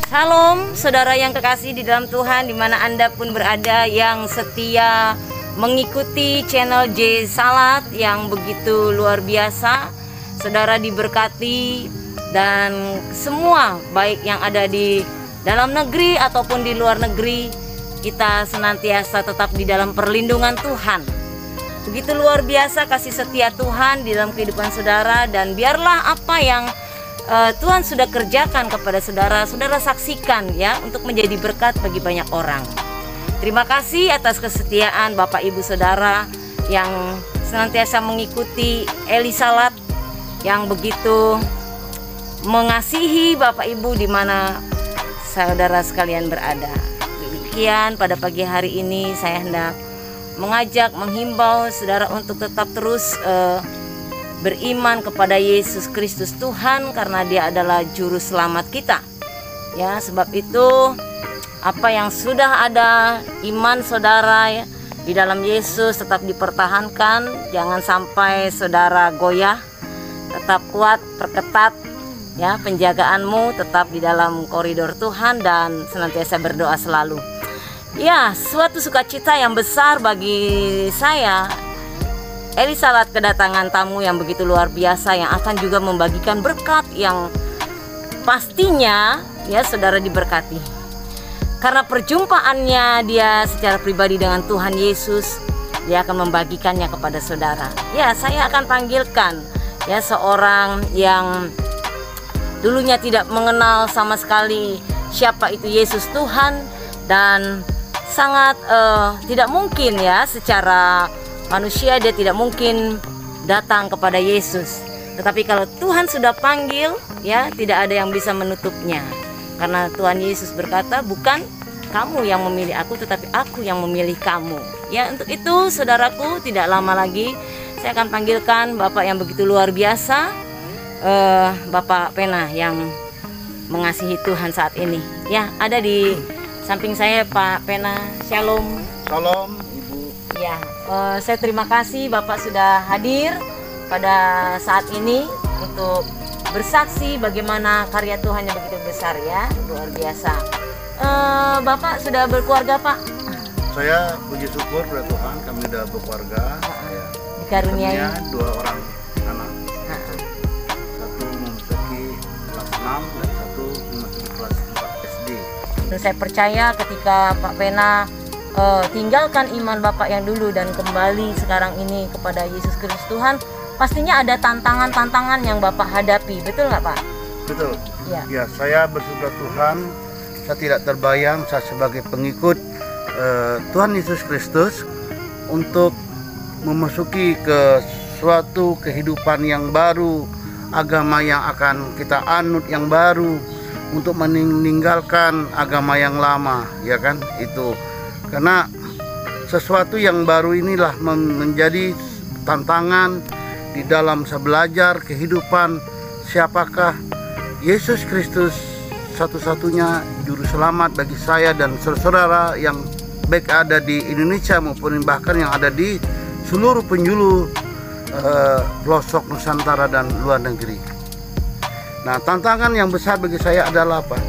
Salam saudara yang kekasih di dalam Tuhan, dimana Anda pun berada, yang setia mengikuti channel J Salat yang begitu luar biasa. Saudara diberkati, dan semua baik yang ada di dalam negeri ataupun di luar negeri, kita senantiasa tetap di dalam perlindungan Tuhan. Begitu luar biasa kasih setia Tuhan di dalam kehidupan saudara, dan biarlah apa yang Tuhan sudah kerjakan kepada saudara, saudara saksikan ya, untuk menjadi berkat bagi banyak orang. Terima kasih atas kesetiaan Bapak Ibu Saudara yang senantiasa mengikuti Eli Salat, yang begitu mengasihi Bapak Ibu di mana saudara sekalian berada. Demikian pada pagi hari ini saya hendak mengajak, menghimbau saudara untuk tetap terus beriman kepada Yesus Kristus Tuhan, karena Dia adalah juru selamat kita. Ya, sebab itu apa yang sudah ada, iman saudara ya, di dalam Yesus tetap dipertahankan. Jangan sampai saudara goyah. Tetap kuat, perketat ya penjagaanmu, tetap di dalam koridor Tuhan, dan senantiasa berdoa selalu. Ya, suatu sukacita yang besar bagi saya, Eli Salat kedatangan tamu yang begitu luar biasa, yang akan juga membagikan berkat yang pastinya ya saudara diberkati. Karena perjumpaannya dia secara pribadi dengan Tuhan Yesus, dia akan membagikannya kepada saudara. Ya, saya akan panggilkan ya seorang yang dulunya tidak mengenal sama sekali siapa itu Yesus Tuhan, dan sangat tidak mungkin ya secara manusia dia tidak mungkin datang kepada Yesus. Tetapi kalau Tuhan sudah panggil ya, tidak ada yang bisa menutupnya. Karena Tuhan Yesus berkata, bukan kamu yang memilih aku, tetapi aku yang memilih kamu. Ya, untuk itu saudaraku, tidak lama lagi saya akan panggilkan Bapak yang begitu luar biasa, Bapak Pena, yang mengasihi Tuhan saat ini. Ya, ada di samping saya Pak Pena. Shalom. Shalom. Ya, saya terima kasih Bapak sudah hadir pada saat ini untuk bersaksi bagaimana karya Tuhan yang begitu besar ya, luar biasa. Bapak sudah berkeluarga, Pak? Saya puji syukur pada Tuhan, kami sudah berkeluarga. Dikaruniai 2 orang anak. Satu memasuki kelas 6 dan satu memasuki kelas 4 SD. Dan saya percaya ketika Pak Pena tinggalkan iman Bapak yang dulu dan kembali sekarang ini kepada Yesus Kristus Tuhan, pastinya ada tantangan-tantangan yang Bapak hadapi, betul nggak Pak? Betul. Ya. Ya, saya bersyukur Tuhan, saya tidak terbayang saya sebagai pengikut Tuhan Yesus Kristus untuk memasuki ke suatu kehidupan yang baru, agama yang akan kita anut yang baru, untuk meninggalkan agama yang lama, ya kan? Itu karena sesuatu yang baru inilah menjadi tantangan di dalam belajar kehidupan. Siapakah Yesus Kristus, satu-satunya juru selamat bagi saya dan saudara yang baik ada di Indonesia maupun bahkan yang ada di seluruh penjuru pelosok Nusantara dan luar negeri. Nah, tantangan yang besar bagi saya adalah apa?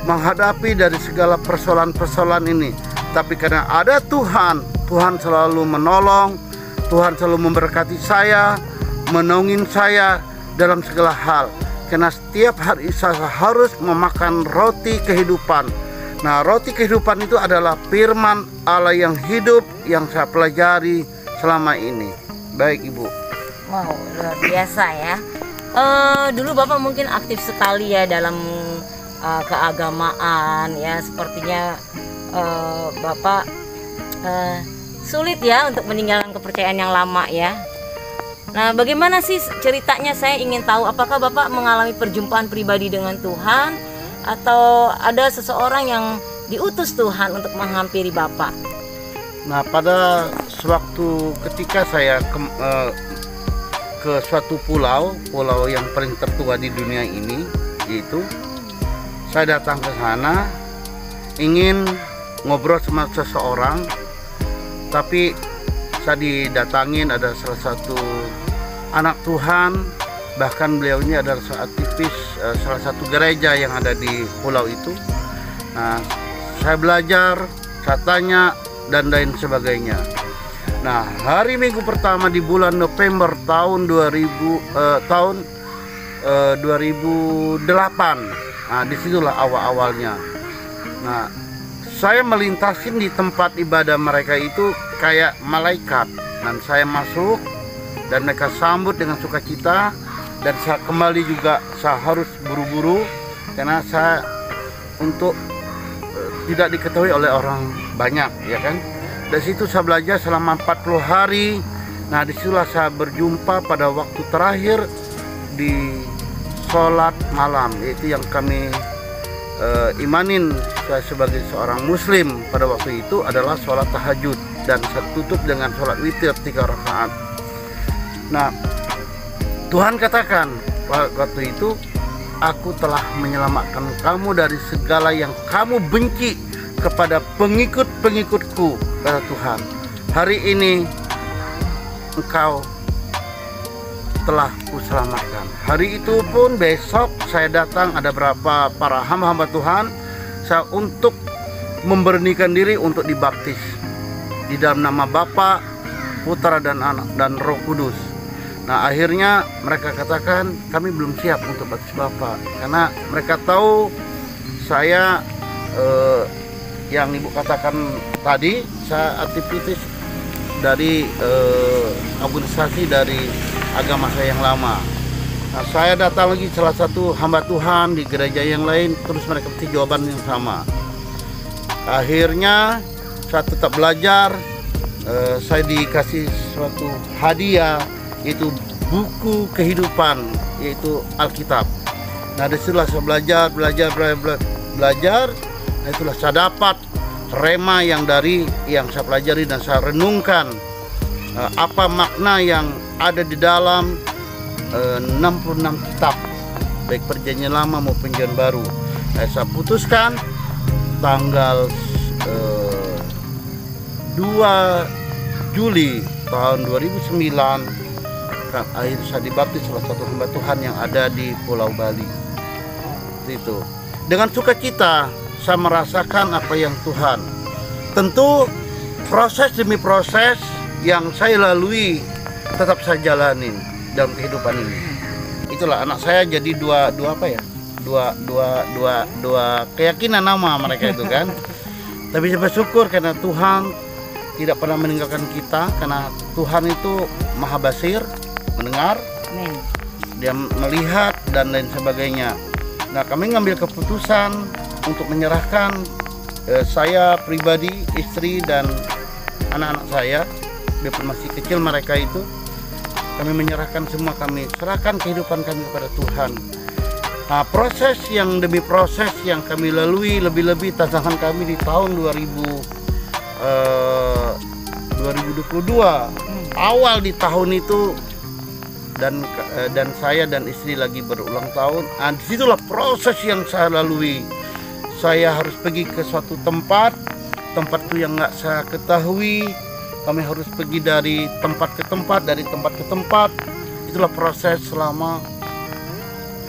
Menghadapi dari segala persoalan-persoalan ini. Tapi karena ada Tuhan, Tuhan selalu menolong, Tuhan selalu memberkati saya, menolongin saya dalam segala hal. Karena setiap hari saya harus memakan roti kehidupan. Nah, roti kehidupan itu adalah firman Allah yang hidup yang saya pelajari selama ini. Baik Ibu. Wow, luar biasa ya. Dulu Bapak mungkin aktif sekali ya dalam keagamaan ya, sepertinya Bapak sulit ya untuk meninggalkan kepercayaan yang lama ya. Nah, bagaimana sih ceritanya? Saya ingin tahu, apakah Bapak mengalami perjumpaan pribadi dengan Tuhan atau ada seseorang yang diutus Tuhan untuk menghampiri Bapak? Nah, pada sewaktu ketika saya ke suatu pulau yang paling tertua di dunia ini, yaitu saya datang ke sana ingin ngobrol sama seseorang, tapi saya didatangin ada salah satu anak Tuhan, bahkan beliau ini adalah aktivis salah satu gereja yang ada di pulau itu. Nah, saya belajar, saya tanya dan lain sebagainya. Nah, hari Minggu pertama di bulan November tahun 2008. Nah, disitulah awal-awalnya. Nah, saya melintasin di tempat ibadah mereka itu kayak malaikat. Dan saya masuk dan mereka sambut dengan sukacita. Dan saya kembali juga, saya harus buru-buru karena saya untuk tidak diketahui oleh orang banyak, ya kan. Dari situ saya belajar selama 40 hari. Nah, disitulah saya berjumpa pada waktu terakhir di sholat malam, yaitu yang kami imanin saya sebagai seorang muslim pada waktu itu adalah sholat tahajud, dan saya tutup dengan sholat witir 3 rakaat. Nah, Tuhan katakan waktu itu, aku telah menyelamatkan kamu dari segala yang kamu benci kepada pengikut-pengikutku, kata Tuhan. Hari ini engkau telah kuselamatkan. Hari itu pun besok saya datang, ada berapa para hamba-hamba Tuhan, saya untuk memberanikan diri untuk dibaptis di dalam nama Bapa, Putra dan Anak dan Roh Kudus. Nah, akhirnya mereka katakan kami belum siap untuk baptis Bapak, karena mereka tahu saya yang Ibu katakan tadi, saya aktivitas dari organisasi dari agama saya yang lama. Nah, saya datang lagi salah satu hamba Tuhan di gereja yang lain, terus mereka kasih jawaban yang sama. Akhirnya saya tetap belajar. Saya dikasih suatu hadiah, yaitu buku kehidupan, yaitu Alkitab. Nah, disitulah saya belajar. Nah, itulah saya dapat rema yang saya pelajari dan saya renungkan apa makna yang ada di dalam 66 kitab, baik Perjanjian Lama maupun Perjanjian Baru. Nah, saya putuskan tanggal 2 Juli tahun 2009 akhirnya saya dibaptis salah satu hamba Tuhan yang ada di Pulau Bali. Itu dengan sukacita saya merasakan apa yang Tuhan. Tentu proses demi proses yang saya lalui tetap saya jalanin dalam kehidupan ini. Itulah anak saya jadi dua keyakinan nama mereka itu kan. Tapi saya bersyukur karena Tuhan tidak pernah meninggalkan kita, karena Tuhan itu maha basir, mendengar, Amin. Dia melihat dan lain sebagainya. Nah, kami ngambil keputusan untuk menyerahkan saya pribadi, istri dan anak-anak saya, biarpun masih kecil mereka itu, kami menyerahkan semua, kami serahkan kehidupan kami kepada Tuhan. Nah, proses yang demi proses yang kami lalui, lebih-lebih tantangan kami di tahun 2022 awal di tahun itu, dan saya dan istri lagi berulang tahun. Nah, disitulah proses yang saya lalui. Saya harus pergi ke suatu tempat itu yang nggak saya ketahui. Kami harus pergi dari tempat ke tempat. Itulah proses selama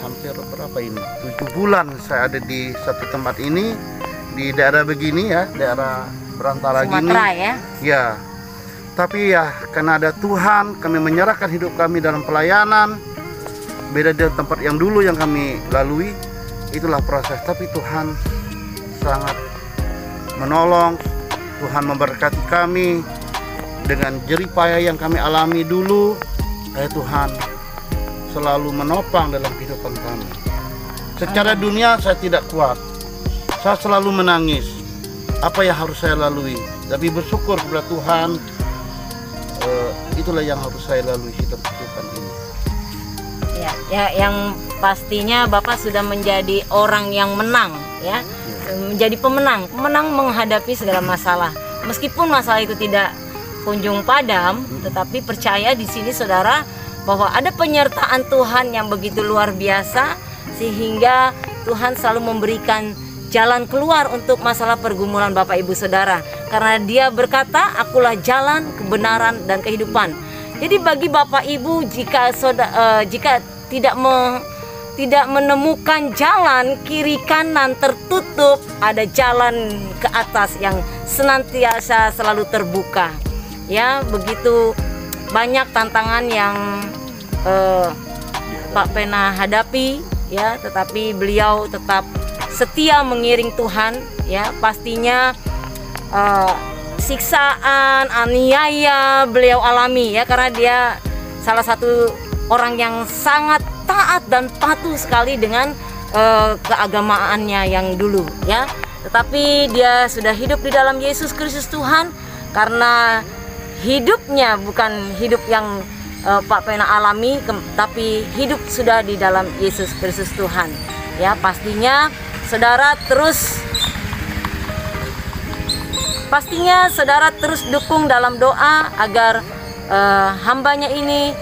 hampir berapa ini? 7 bulan saya ada di satu tempat ini, di daerah begini ya, daerah Berantara gini. Ya. Tapi ya, karena ada Tuhan, kami menyerahkan hidup kami dalam pelayanan. Beda dari tempat yang dulu yang kami lalui. Itulah proses. Tapi Tuhan sangat menolong. Tuhan memberkati kami dengan jerih payah yang kami alami dulu. Tuhan selalu menopang dalam kehidupan kami. Secara dunia saya tidak kuat. Saya selalu menangis. Apa yang harus saya lalui? Tapi bersyukur kepada Tuhan. Itulah yang harus saya lalui hidup kehidupan ini. Ya, ya, yang pastinya Bapak sudah menjadi orang yang menang, ya, menjadi pemenang menghadapi segala masalah. Meskipun masalah itu tidak kunjung padam, tetapi percaya di sini saudara bahwa ada penyertaan Tuhan yang begitu luar biasa, sehingga Tuhan selalu memberikan jalan keluar untuk masalah pergumulan Bapak Ibu Saudara. Karena Dia berkata, "Akulah jalan, kebenaran, dan kehidupan." Jadi bagi Bapak Ibu, jika tidak menemukan jalan, kiri kanan tertutup, ada jalan ke atas yang senantiasa selalu terbuka. Ya, begitu banyak tantangan yang Pak Pena hadapi, ya, tetapi beliau tetap setia mengiring Tuhan, ya. Pastinya siksaan, aniaya beliau alami, ya, karena dia salah satu orang yang sangat taat dan patuh sekali dengan keagamaannya yang dulu, ya. Tetapi dia sudah hidup di dalam Yesus Kristus Tuhan, karena hidupnya bukan hidup yang Pak Pena alami, tapi hidup sudah di dalam Yesus Kristus Tuhan. Ya, pastinya saudara terus dukung dalam doa agar hambanya ini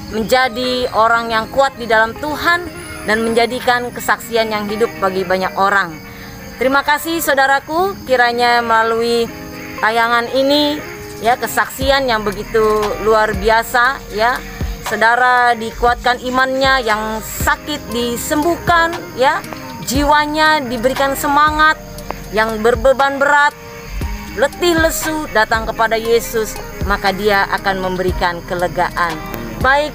menjadi orang yang kuat di dalam Tuhan dan menjadikan kesaksian yang hidup bagi banyak orang. Terima kasih saudaraku, kiranya melalui tayangan ini, ya, kesaksian yang begitu luar biasa, ya, saudara dikuatkan imannya, yang sakit disembuhkan, ya, jiwanya diberikan semangat, yang berbeban berat, letih lesu datang kepada Yesus, maka Dia akan memberikan kelegaan. Baik,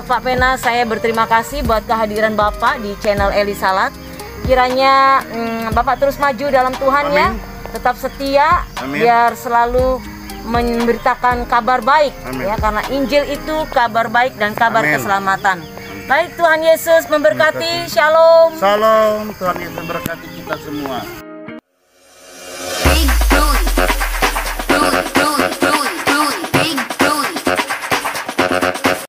Pak Pena, saya berterima kasih buat kehadiran Bapak di channel Eli Salat. Kiranya Bapak terus maju dalam Tuhan. Amin. Ya, tetap setia. Amin. Biar selalu memberitakan kabar baik. Amin. Ya, karena Injil itu kabar baik dan kabar Amin. Keselamatan. Baik, Tuhan Yesus memberkati. Shalom. Shalom, Tuhan Yesus memberkati kita semua.